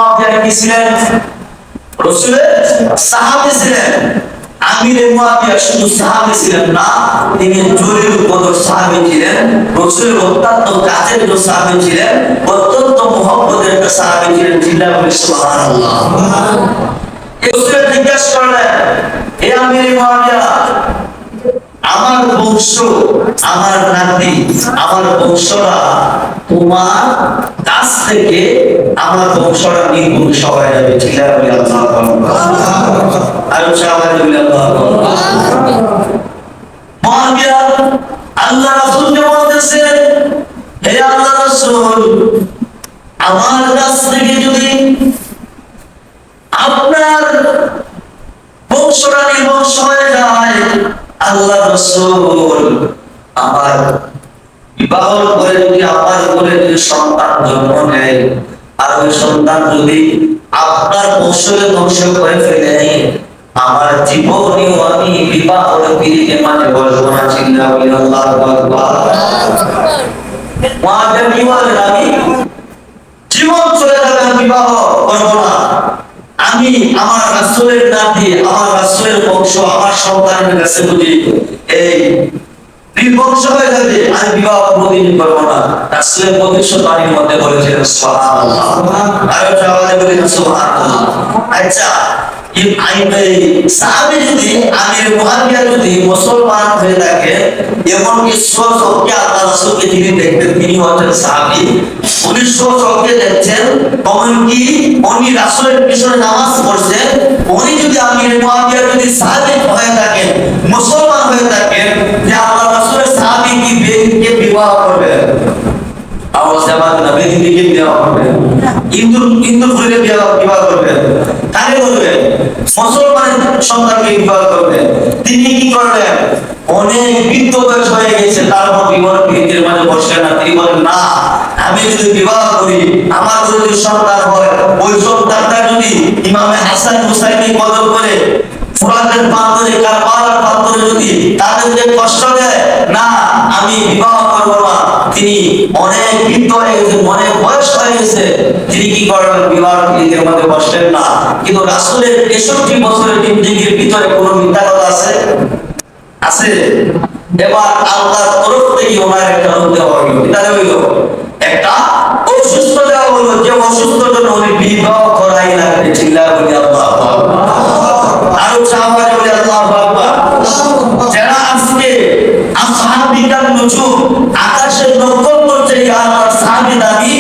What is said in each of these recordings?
মুআবিয়া কি ছিলেন? রাসূলের সাহাবী ছিলেন। আমিরে মুআবিয়া শুধু সাহাবী ছিলেন না, তিনি জলিল কদর সাহাবী ছিলেন, রাসূলের অত্যন্ত কাছের সাহাবী ছিলেন, অত্যন্ত মুহাব্বতের সাহাবী ছিলেন। সুবহানাল্লাহ। রাসূল জিজ্ঞাসা করলেন, হে আমিরে মুআবিয়া, আমার বংশ, আমার নাতি, আমার বংশরা তোমার কাছ থেকে আমার বংশরা নির্বংশ হয়ে যাবে। আল্লাহ রাসূলকে বলতেছেন, হে আল্লাহ রাসূল, আমার কাছ থেকে যদি আপনার বংশরা নির্বংশ হয়ে যায়, আল্লাহ রাসূল আমার বিবাহ করে যদি আমার ঘরে যদি সন্তান জন্ম নেয়, আর ওই সন্তান যদি আপনার বংশকে ধ্বংস করে ফেলে, আমার জীবনেও আমি বিবাহ ফিরিয়ে মানে বলবো না। আল্লাহু আকবার। মুআবিয়া কি বলেন, আমি জীবন চলে যাবে, বিবাহ করবো না। আমি আমার রাসূলের নাতি, আমার রাসূলের বংশ, আমার সন্তানের কাছে যদি এই নির্বংশ হয়ে যাবে, আমি বিবাহ কোনদিন করবো না। রাসূলের ভবিষ্যৎবাণীর মধ্যে বলেছিলেন সুবহানাল্লাহ। আর সবাই বলেন সুবহানাল্লাহ। আচ্ছা, সাহাবী যদি আমির মুআবিয়া যদি মুসলমান হয়ে থাকে, এমনকি স্বচক্ষে আল্লাহ রাসূলকে যিনি দেখতেন তিনি হচ্ছেন সাহাবী, উনি স্বচক্ষে দেখছেন, এমনকি উনি রাসূলের পিছনে নামাজ পড়ছেন, উনি যদি আমির মুআবিয়া যদি সাহাবী হয়ে থাকেন, মুসলমান হয়ে থাকেন, যে আল্লাহ রাসূলের সাহাবী কি বেদিকে বিবাহ করবে? আওয়াজ জামাত না, বেদিকে বিবাহ করবে, হিন্দু ফুলে বিবাহ করবে, কাকে করবে? মুসলমানের সন্তানকে বিবাহ করবে। তিনি কি করলেন? অনেক বৃদ্ধ বয়স হয়ে গেছে, তারপর বিবাহ প্রীতির মাঝে বসে না। তিনি বলেন, না, আমি যদি বিবাহ করি, আমার যদি সন্তান হয়, ওই সন্তানটা যদি ইমামে হাসান হুসাইনকে কদর করে ফোরাতের প্রান্তরে, কারবালার প্রান্তরে যদি তাদেরকে কষ্ট দেয়, না, আমি বিবাহ করবো না। তিনি অনেক বৃদ্ধ হয়ে গেছে, অনেক বয়স হয়ে গেছে, তিনি কি করবেন? বিবাহ প্রীতির মধ্যে বসলেন না। কিন্তু রাসূলের ৬৩ বছরের জিন্দেগির ভিতরে কোনো মিথ্যা কথা আছে? আছে। এবার আল্লাহর তরফ থেকে ওনার একটা রূপ দেওয়া হইল। এটা হইল একটা অসুস্থ দেওয়া হলো, যে অসুস্থর জন্য উনি বিবাহ করাই লাগবে। চিল্লায় বলি আল্লাহু আকবার। আরো সাহাবায়ে বলি আল্লাহু আকবার। যারা আজকে আসহাবিকার নজুম, আকাশের নক্ষত্র থেকে আল্লাহর সাহাবী দাবি,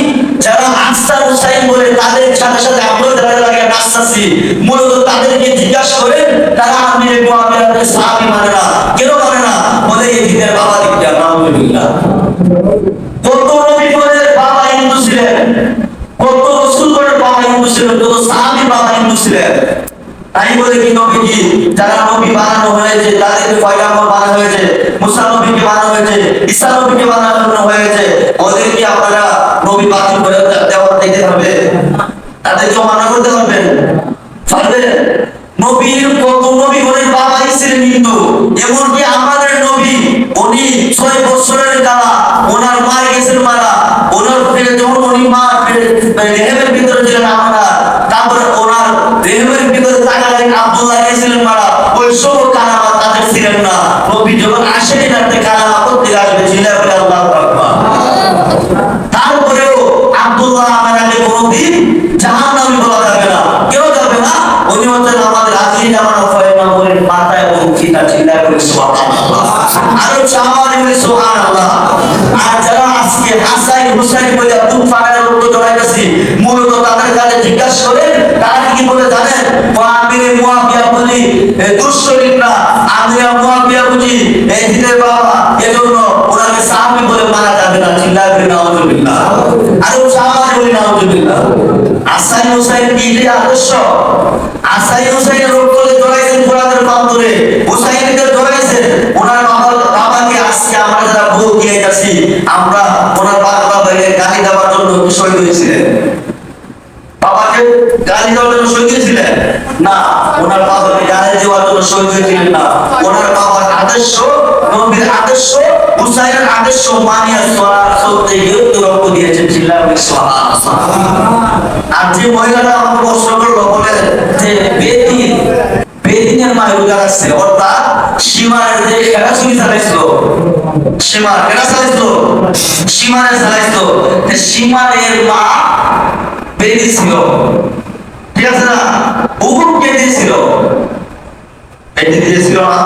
যারা আহসান হুসাইন বলে তাদের সাথে সাথে আমরা দাঁড়িয়ে লাগে নাচতাছি, মূলত তাদেরকে জিজ্ঞাসা করেন, তারা আমির মুআবিয়াকে সাহাবী মানে না। কেন মানে না? বলে এই দিনের বাবা দিকটা। নাউজুবিল্লাহ। কত নবীগণের বাবা হিন্দু ছিলেন, কত রাসূলগণের বাবা হিন্দু ছিলেন, কত সাহাবী বাবা হিন্দু ছিলেন। তাই বলে কি নবীজি যারা নবী বানানো হয়েছে, তাদেরকে পয়গাম্বর বানানো হয়েছে, মুসা নবীকে বানানো হয়েছে, ঈসা নবীকে বানানো হয়েছে, ওদেরকে আপনারা নবী বাতিল করে দেওয়ার দিতে হবে? তাদেরকে মানা করতে পারবেন? পারবেন? নবীর কত নবীগণের বাবাই ছিলেন হিন্দু। এমনকি আমাদের নবী, উনি ৬ বছরের কালা, ওনার মা গেছেন মারা, ওনার পেটে যখন উনি মা রেহেমের ভিতরে ছিলেন আমরা, তারপরে ওনার রেহেমের ভিতরে থাকাকালীন আব্দুল্লাহ গেছিলেন মারা, ওই সব কালামা তাদের ছিলেন না। নবী যখন আসেনি তাতে কালামা করতে আসবে, ছিলেন বলে আল্লাহু আকবার। তারপরেও আব্দুল্লাহ আমার আগে কোনদিন জাহান্নামী বলা যাবে না। কেউ যাবে না? উনি হচ্ছেন আমাদের আখিরি জামানা পয়গম্বরের মাতা এবং পিতা। চিল্লায় বলি সুবহানাল্লাহ। আরো সাহাবায়ে বলি সুবহানাল্লাহ। আর যারা আজকে হাসান হুসাইন বলে দুধ ফাটার মতো জড়াইতেছি, মূলত তাদের কাছে জিজ্ঞাসা করেন, তারা কি বলে জানেন? আমির মুআবিয়া বলি দুঃশরীর না, আমির মুআবিয়া বুঝি এই দিনের বাবা, এজন্য ওনাকে সাহাবী বলে মানা যাবে না। চিল্লায় বলি নাউজুবিল্লাহ। আরো সাহাবায়ে বলি নাউজুবিল্লাহ। হাসান হুসাইন কি যে আদর্শ, হাসান হুসাইনের রক্তলে জড়াইছেন ফোরাতের প্রান্তরে, হুসাইনকে জড়াইছেন। ওনার বাবাকে আজকে আমরা যারা ভোট দিয়ে যাচ্ছি, আমরা ওনার বাবাকে গালি দেওয়ার জন্য শহীদ হয়েছিলেন। বাবাকে গালি দেওয়ার জন্য শহীদ হয়েছিলেন না, ওনার বাবাকে গালি দেওয়ার জন্য শহীদ হয়েছিলেন না। ওনার বাবার আদর্শ, নবীর আদর্শ, হুসাইনের আদর্শ মানিয়া চলতে গিয়ে রক্ত দিয়েছেন, চিল্লাবে সুবহানাল্লাহ। আর যে মহিলাটা আমাকে প্রশ্ন করলো, বলে যে বেদিনের মা রোজা রাখছে, অর্থাৎ সীমার যে খেলাচুরি চালাইছিল, সীমার খেলা চালাইছিল, সীমারে চালাইছিল, সীমারের মা বেদি ছিল, ঠিক আছে না? উহুদ কে দিয়েছিল? বেদি দিয়েছিল না,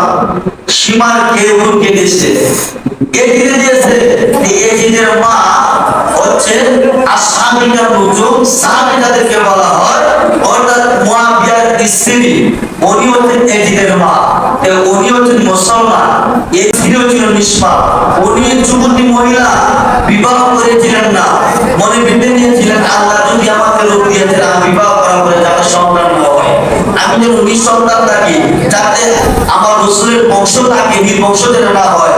সীমার কে উহুদ কে দিয়েছে? এদিকে দিয়েছে। এদিনের মা হচ্ছে আসহাবিকা নজুম, সাহাবীদেরকে বলা হয়, অর্থাৎ মুয়াবিয়ার স্ত্রী, উনি হচ্ছেন এদিনের মা, উনি হচ্ছেন মুসলমান, এই ছিল নিষ্পাপ। উনি যুবতী মহিলা, বিবাহ করেছিলেন না, মনে ভেবে নিয়েছিলেন আল্লাহ যদি আমাকে রূপ দিয়েছেন, আমি বিবাহ করার পরে যাতে সন্তান না হয়, আমি যেন নিঃসন্তান থাকি, যাতে আমার রাসূলের বংশ থাকে, নির্বংশ যেন না হয়।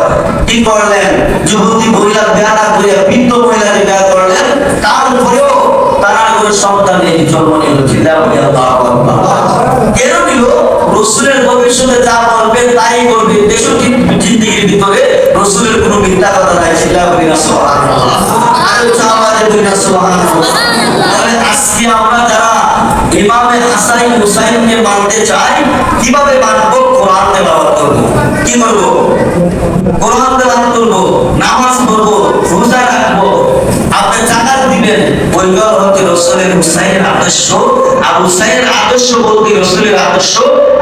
কি করলেন? যুবতী মহিলা বিয়ে না করে বৃদ্ধ মহিলাকে বিয়ে করলেন, তারপরেও তারা করে সন্তান জন্ম নিল। কেন নিল? রাসূলের ভবিষ্যতে যা বলবে তাই করবে, 63 জিন্দেগির ভিতরে রাসূলের কোনো মিথ্যা কথা নাই। সুবহানাল্লাহ। আর চাওয়াজে দুইটা সুবহানাল্লাহ। তাহলে আজকে আমরা যারা ইমামে হাসান হুসাইনকে মানতে চাই, কিভাবে মানবো? কোরআন তেলাওয়াত করব। কি করব? কোরআন তেলাওয়াত করব, নামাজ পড়ব, রোজা রাখবো, আপনি যাকাত দিবেন। ওইগুলো হচ্ছে রাসূলের হুসাইনের আদর্শ। আর হুসাইনের আদর্শ বলতে রাসূলের আদর্শ,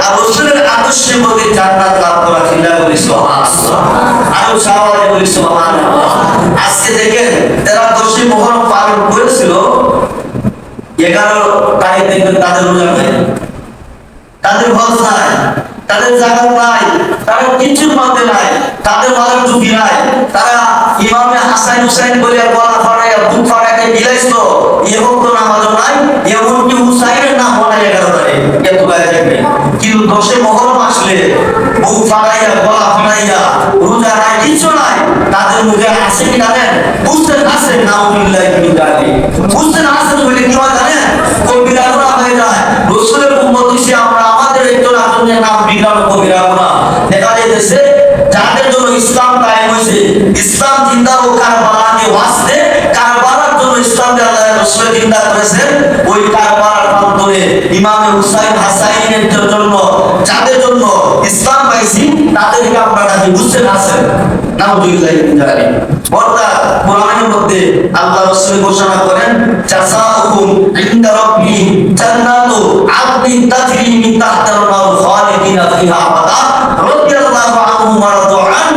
আর রাসূলের আদর্শ বলতে জান্নাত লাভ করা। চিল্লায়ে বলি সুবহানাল্লাহ। আর সাহাবায়ে বলি সুবহানাল্লাহ। আজকে দেখেন যারা 10 মুহররম পালন করেছিল, 11 তারিখ দেখবেন তাদের রোজা নাই, তাদের হজ নাই, তাদের যাকাত নাই, তারা কিছু মতে নাই, তাদের মাথার টুপি নাই, তারা ইমামে হাসান হুসাইন বলে গলা ফাড়াইয়া বুক ফাড়াইয়া বিলাইছিল, এমন তো নামাজও নাই, এমনকি হুসাইনের নাম হয় 11 তারিখ, এত গায়ে থাকবে। কিন্তু 10 মুহররম আসলে বুক ফাড়াইয়া গলা ফাড়াইয়া রোজা নাই, কিছু নাই, তাদের মুখে আসে কি জানেন? বুঝতে আসে নাউযুবিল্লাহি মিন যালিক, বুঝতে আসে বলে কি হয় জানেন? কবিরা গুনাহ হয়ে যায়। রাসূলের উম্মত হিসেবে আমরা আমাদের একজন আরেকজনের নাম বিজ্ঞান কবিরা গুনাহ দেখা যাইতেছে। যাদের জন্য ইসলাম কায়েম হয়েছে, ইসলাম জিন্দা ও কারবালাকে ওয়াসতে, কারবালার জন্য ইসলাম আল্লাহ রাসূল জিন্দা করেছেন। ওই কারবালার প্রান্তরে ইমামে হুসাইন হাসাইনের জন্য, যাদের জন্য ইসলাম পাইছি, তাদেরকে আমরা নাকি বুঝতে পারছেন নাউযুবিল্লাহি মিন যালিক। অর্থাৎ কোরআনের মধ্যে আল্লাহ রাসূল ঘোষণা করেন, জাযাউকুম ইনদা রাব্বি জান্নাতু আদনিন তাজরি মিন তাহতিল আনহার খালিদিনা ফিহা আবাদা রাদিয়াল্লাহু আনহুম ওয়া রাদু আন।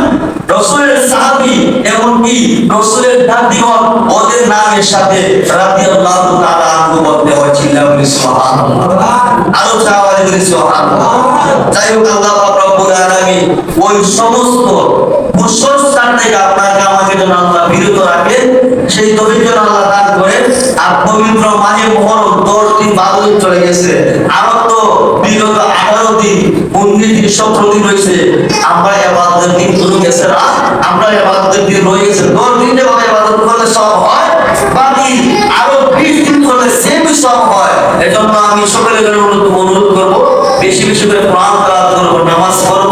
রাসূলের সাহাবী এমনকি রাসূলের দাদিগণ ওদের নামের সাথে রাদিয়াল্লাহু তাআলা আনহু বলতে হয়েছিল। সুবহানাল্লাহ। আরো চাওয়ালে বলি সুবহানাল্লাহ। যাই হোক, আল্লাহ রাব্বুল আলামিন ওই সমস্ত কুসংস্কার থেকে আপনাকে আমাকে যেন আল্লাহ বিরত রাখেন, সেই তৌফিক যেন আল্লাহ দান করেন। আর পবিত্র মাহে মুহররম 10 দিন 12 দিন চলে গেছে, আরো তো বিগত 18 দিন 19 দিন 17 দিন রয়েছে। আমরা ইবাদতের দিন রয়ে গেছে না, আমরা ইবাদতের দিন রয়ে গেছে 10 দিন যেভাবে ইবাদত করলে সব হয়, বাকি আরো 20 দিন করলে সেমই সব হয়। এজন্য আমি সকলের জন্য অনুরোধ করব, বেশি বেশি করে কোরআন তেলাওয়াত করব, নামাজ পড়ব,